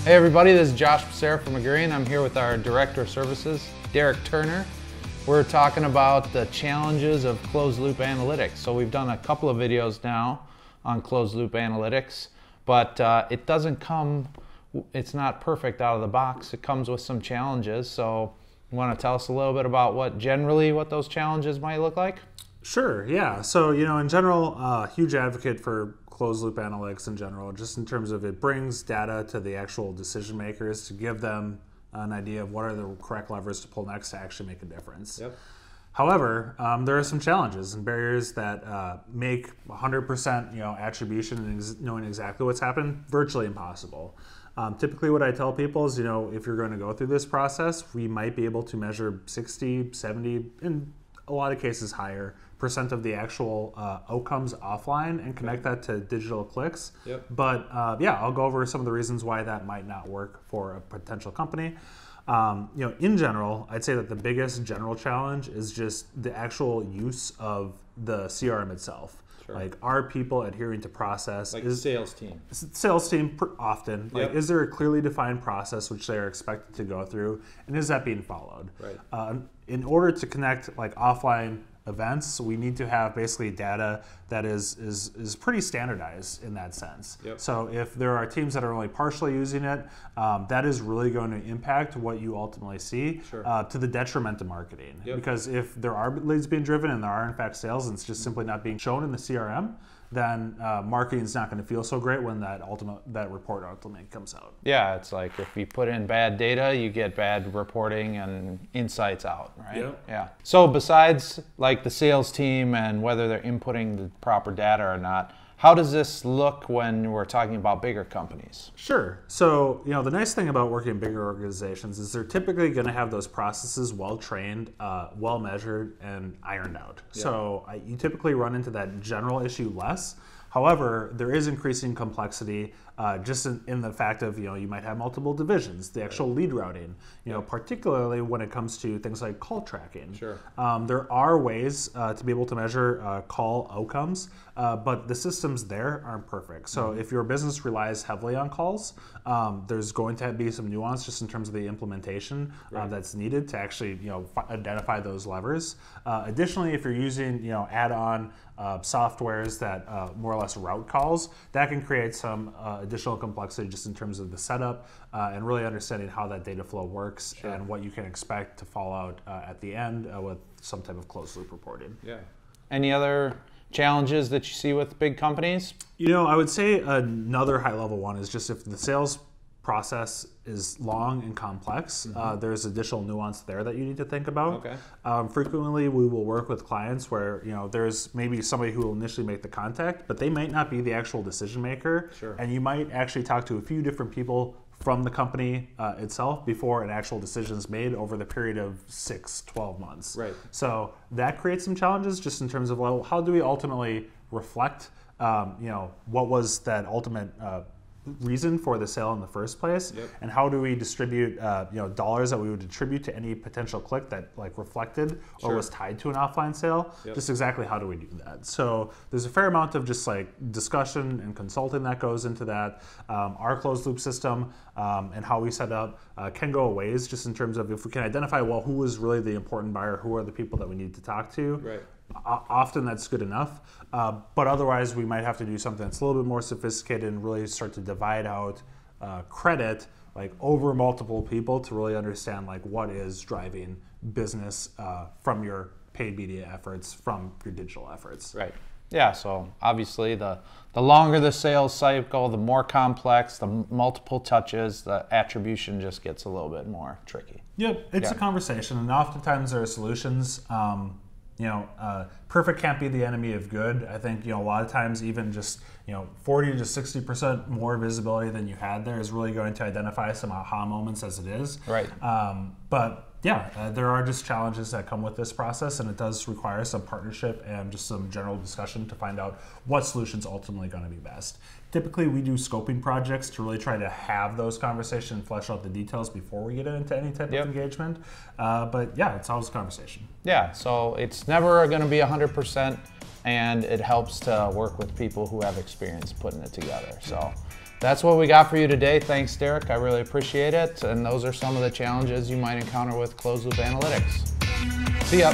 Hey everybody, this is Josh Becerra from Augurian. I'm here with our Director of Services, Derrick Turner. We're talking about the challenges of closed-loop analytics. So we've done a couple of videos now on closed-loop analytics, but it's not perfect out of the box. It comes with some challenges. So you want to tell us a little bit about what those challenges might look like? Sure, yeah. So, in general, huge advocate for closed loop analytics in general, just in terms of it brings data to the actual decision makers to give them an idea of what are the correct levers to pull next to actually make a difference. Yep. However, there are some challenges and barriers that make 100% attribution and knowing exactly what's happened virtually impossible. Typically what I tell people is, if you're going to go through this process, we might be able to measure 60, 70, in a lot of cases higher, % of the actual outcomes offline and connect that to digital clicks. Yep. But I'll go over some of the reasons why that might not work for a potential company. In general, I'd say that the biggest general challenge is just the actual use of the CRM itself. Sure. Like, are people adhering to process? Like the sales team. Sales team often. Yep. Like, is there a clearly defined process which they are expected to go through, and is that being followed? Right. In order to connect like offline events, we need to have basically data that is pretty standardized in that sense. Yep. So if there are teams that are only partially using it, that is really going to impact what you ultimately see. Sure. To the detriment of marketing. Yep. Because if there are leads being driven and there are in fact sales and it's just simply not being shown in the CRM, then marketing is not going to feel so great when that report ultimately comes out. Yeah, it's like if you put in bad data, you get bad reporting and insights out, right? Yep. Yeah. So besides like the sales team and whether they're inputting the proper data or not, how does this look when we're talking about bigger companies? Sure. So, the nice thing about working in bigger organizations is they're typically going to have those processes well trained, well measured, and ironed out. Yeah. So you typically run into that general issue less. However, there is increasing complexity just in the fact of, you might have multiple divisions, the actual lead routing, particularly when it comes to things like call tracking. Sure. There are ways to be able to measure call outcomes, but the systems there aren't perfect. So if your business relies heavily on calls, there's going to be some nuance just in terms of the implementation that's needed to actually, identify those levers. Additionally, if you're using, add-on softwares that more or less route calls, that can create some additional complexity just in terms of the setup and really understanding how that data flow works. Sure. And what you can expect to fall out at the end with some type of closed loop reporting. Yeah. Any other challenges that you see with big companies? I would say another high level one is just if the sales process is long and complex, there's additional nuance there that you need to think about. Okay. Frequently we will work with clients where there's maybe somebody who will initially make the contact, but they might not be the actual decision maker. Sure. And you might actually talk to a few different people from the company itself before an actual decision is made over the period of 6-12 months. Right. So that creates some challenges just in terms of, well, how do we ultimately reflect what was that ultimate reason for the sale in the first place. Yep. And how do we distribute dollars that we would attribute to any potential click that reflected or was tied to an offline sale. Yep. Just exactly how do we do that? So there's a fair amount of just discussion and consulting that goes into that. Our closed loop system and how we set up can go a ways just in terms of if we can identify who is really the important buyer, who are the people that we need to talk to. Right. Often that's good enough, but otherwise we might have to do something that's a little bit more sophisticated and really start to divide out credit over multiple people to really understand what is driving business from your paid media efforts, from your digital efforts. Right. Yeah, so obviously the longer the sales cycle, the more complex, the multiple touches, the attribution just gets a little bit more tricky. Yep, it's a conversation, and oftentimes there are solutions. Perfect can't be the enemy of good. I think, a lot of times even just, 40 to 60% more visibility than you had there is really going to identify some aha moments as it is. Right. There are just challenges that come with this process, and it does require some partnership and just some general discussion to find out what solution's ultimately going to be best. Typically, we do scoping projects to really try to have those conversations and flesh out the details before we get into any type of engagement. It's always a conversation. Yeah, so it's never going to be 100%, and it helps to work with people who have experience putting it together. So That's what we got for you today. Thanks, Derrick. I really appreciate it. And those are some of the challenges you might encounter with closed loop analytics. See ya.